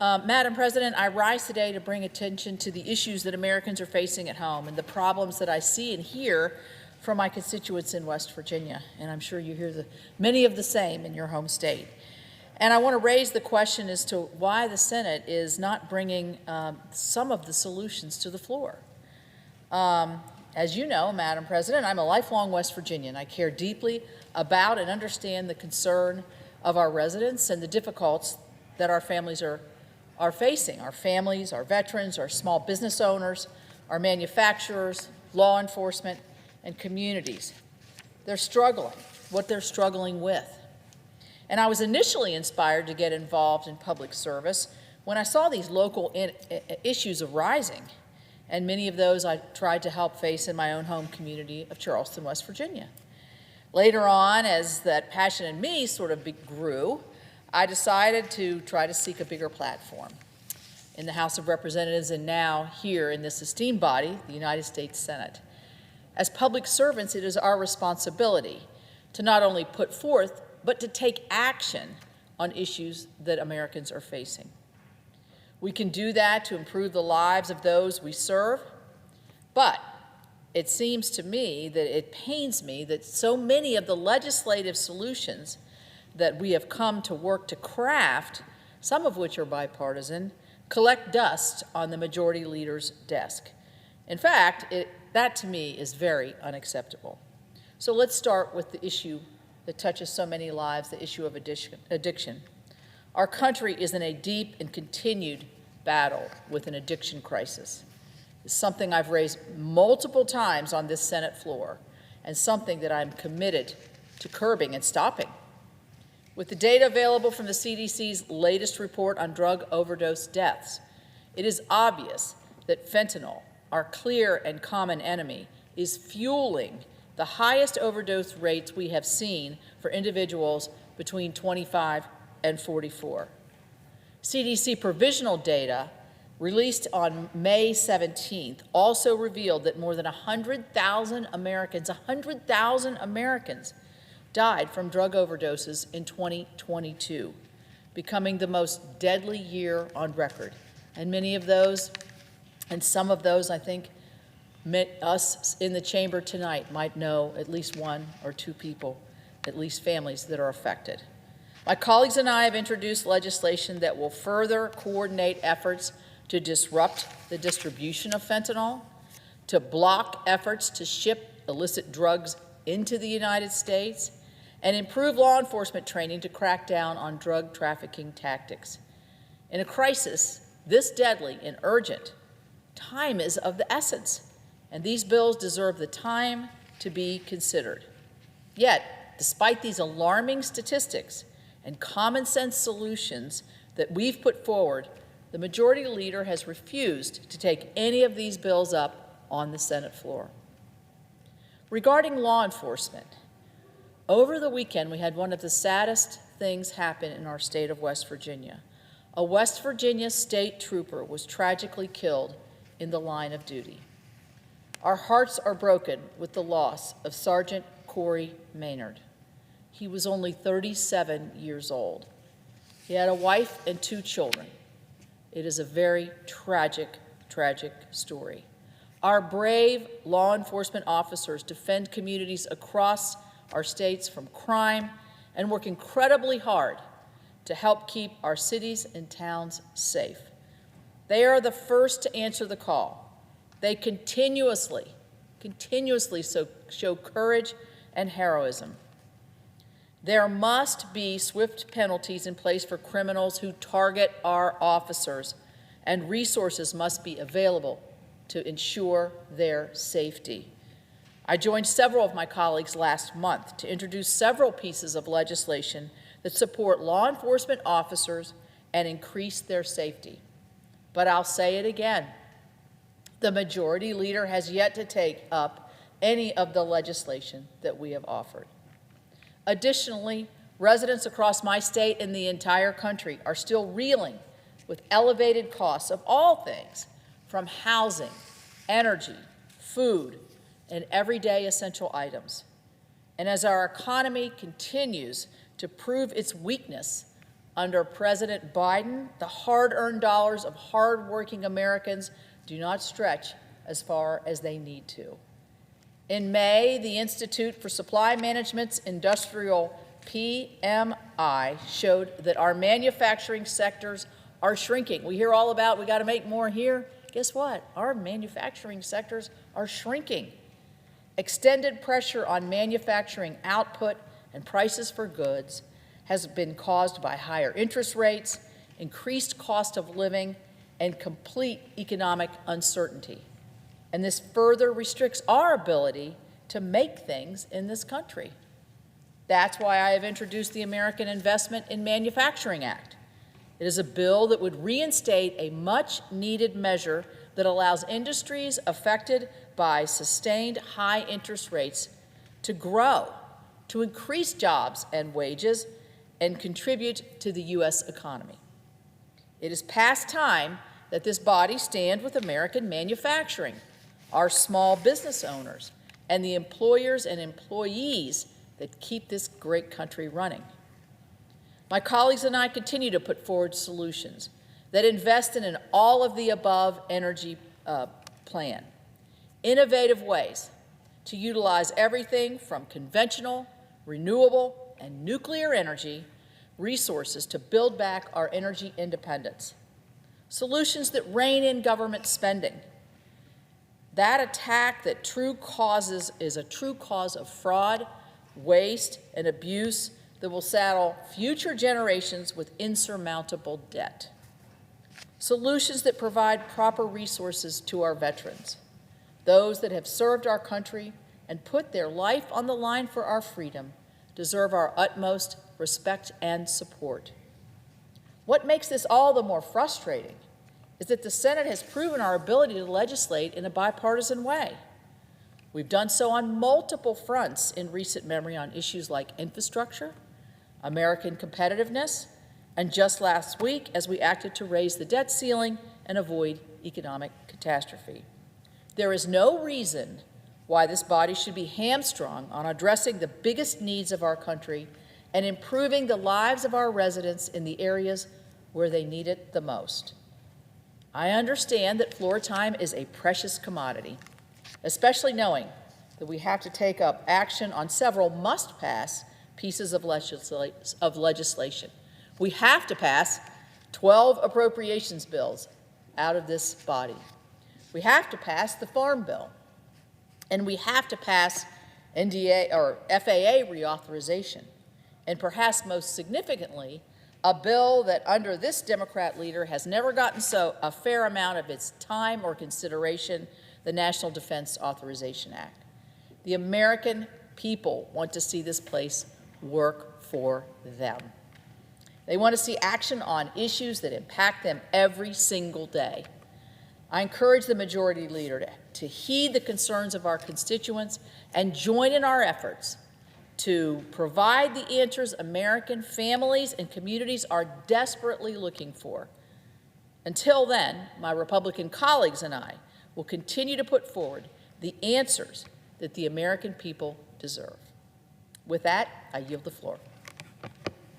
Madam President, I rise today to bring attention to the issues that Americans are facing at home and the problems that I see and hear from my constituents in West Virginia. And I'm sure you hear many of the same in your home state. And I want to raise the question as to why the Senate is not bringing some of the solutions to the floor. As you know, Madam President, I'm a lifelong West Virginian. I care deeply about and understand the concern of our residents and the difficulties that our families are facing. Our families, our veterans, our small business owners, our manufacturers, law enforcement, and communities. They're struggling, what they're struggling with. And I was initially inspired to get involved in public service when I saw these local issues arising, and many of those I tried to help face in my own home community of Charleston, West Virginia. Later on, as that passion in me sort of grew, I decided to try to seek a bigger platform in the House of Representatives and now here in this esteemed body, the United States Senate. As public servants, it is our responsibility to not only put forth, but to take action on issues that Americans are facing. We can do that to improve the lives of those we serve, but it seems to me that it pains me that so many of the legislative solutions that we have come to work to craft, some of which are bipartisan, collect dust on the majority leader's desk. In fact, that to me is very unacceptable. So let's start with the issue that touches so many lives, the issue of addiction. Our country is in a deep and continued battle with an addiction crisis. It's something I've raised multiple times on this Senate floor and something that I'm committed to curbing and stopping. With the data available from the CDC's latest report on drug overdose deaths, it is obvious that fentanyl, our clear and common enemy, is fueling the highest overdose rates we have seen for individuals between 25 and 44. CDC provisional data released on May 17th also revealed that more than 100,000 Americans died from drug overdoses in 2022, becoming the most deadly year on record. And many of those, and some of those, I think, us in the chamber tonight might know at least one or two people, at least families that are affected. My colleagues and I have introduced legislation that will further coordinate efforts to disrupt the distribution of fentanyl, to block efforts to ship illicit drugs into the United States, and improve law enforcement training to crack down on drug trafficking tactics. In a crisis this deadly and urgent, time is of the essence, and these bills deserve the time to be considered. Yet, despite these alarming statistics and common sense solutions that we've put forward, the majority leader has refused to take any of these bills up on the Senate floor. Regarding law enforcement, over the weekend we had one of the saddest things happen in our state of West Virginia. A West Virginia state trooper was tragically killed in the line of duty. Our hearts are broken with the loss of Sergeant Corey Maynard. He was only 37 years old. He had a wife and 2 children. It is a very tragic, tragic story. Our brave law enforcement officers defend communities across our states from crime and work incredibly hard to help keep our cities and towns safe. They are the first to answer the call. They continuously show courage and heroism. There must be swift penalties in place for criminals who target our officers, and resources must be available to ensure their safety. I joined several of my colleagues last month to introduce several pieces of legislation that support law enforcement officers and increase their safety. But I'll say it again, the majority leader has yet to take up any of the legislation that we have offered. Additionally, residents across my state and the entire country are still reeling with elevated costs of all things, from housing, energy, food, and everyday essential items. And as our economy continues to prove its weakness, Under President Biden, the hard-earned dollars of hard-working Americans do not stretch as far as they need to. In May, the Institute for Supply Management's industrial PMI showed that our manufacturing sectors are shrinking. We hear all about we got to make more here. Guess what? Our manufacturing sectors are shrinking. Extended pressure on manufacturing output and prices for goods has been caused by higher interest rates, increased cost of living, and complete economic uncertainty. And this further restricts our ability to make things in this country. That's why I have introduced the American Investment in Manufacturing Act. It is a bill that would reinstate a much-needed measure that allows industries affected by sustained high interest rates to grow, to increase jobs and wages, and contribute to the U.S. economy. It is past time that this body stand with American manufacturing, our small business owners, and the employers and employees that keep this great country running. My colleagues and I continue to put forward solutions that invest in an all-of-the-above energy plan, innovative ways to utilize everything from conventional, renewable, and nuclear energy resources to build back our energy independence, solutions that rein in government spending. That attack that is a true cause of fraud, waste, and abuse that will saddle future generations with insurmountable debt. Solutions that provide proper resources to our veterans, those that have served our country and put their life on the line for our freedom, deserve our utmost respect and support. What makes this all the more frustrating is that the Senate has proven our ability to legislate in a bipartisan way. We've done so on multiple fronts in recent memory on issues like infrastructure, American competitiveness, and just last week as we acted to raise the debt ceiling and avoid economic catastrophe. There is no reason why this body should be hamstrung on addressing the biggest needs of our country and improving the lives of our residents in the areas where they need it the most. I understand that floor time is a precious commodity, especially knowing that we have to take up action on several must-pass pieces of legislation. We have to pass 12 appropriations bills out of this body. We have to pass the Farm Bill, and we have to pass NDA or FAA reauthorization, and perhaps most significantly, a bill that under this Democrat leader has never gotten a fair amount of its time or consideration, the National Defense Authorization Act. The American people want to see this place work for them. They want to see action on issues that impact them every single day. I encourage the majority leader to heed the concerns of our constituents and join in our efforts to provide the answers American families and communities are desperately looking for. Until then, my Republican colleagues and I will continue to put forward the answers that the American people deserve. With that, I yield the floor.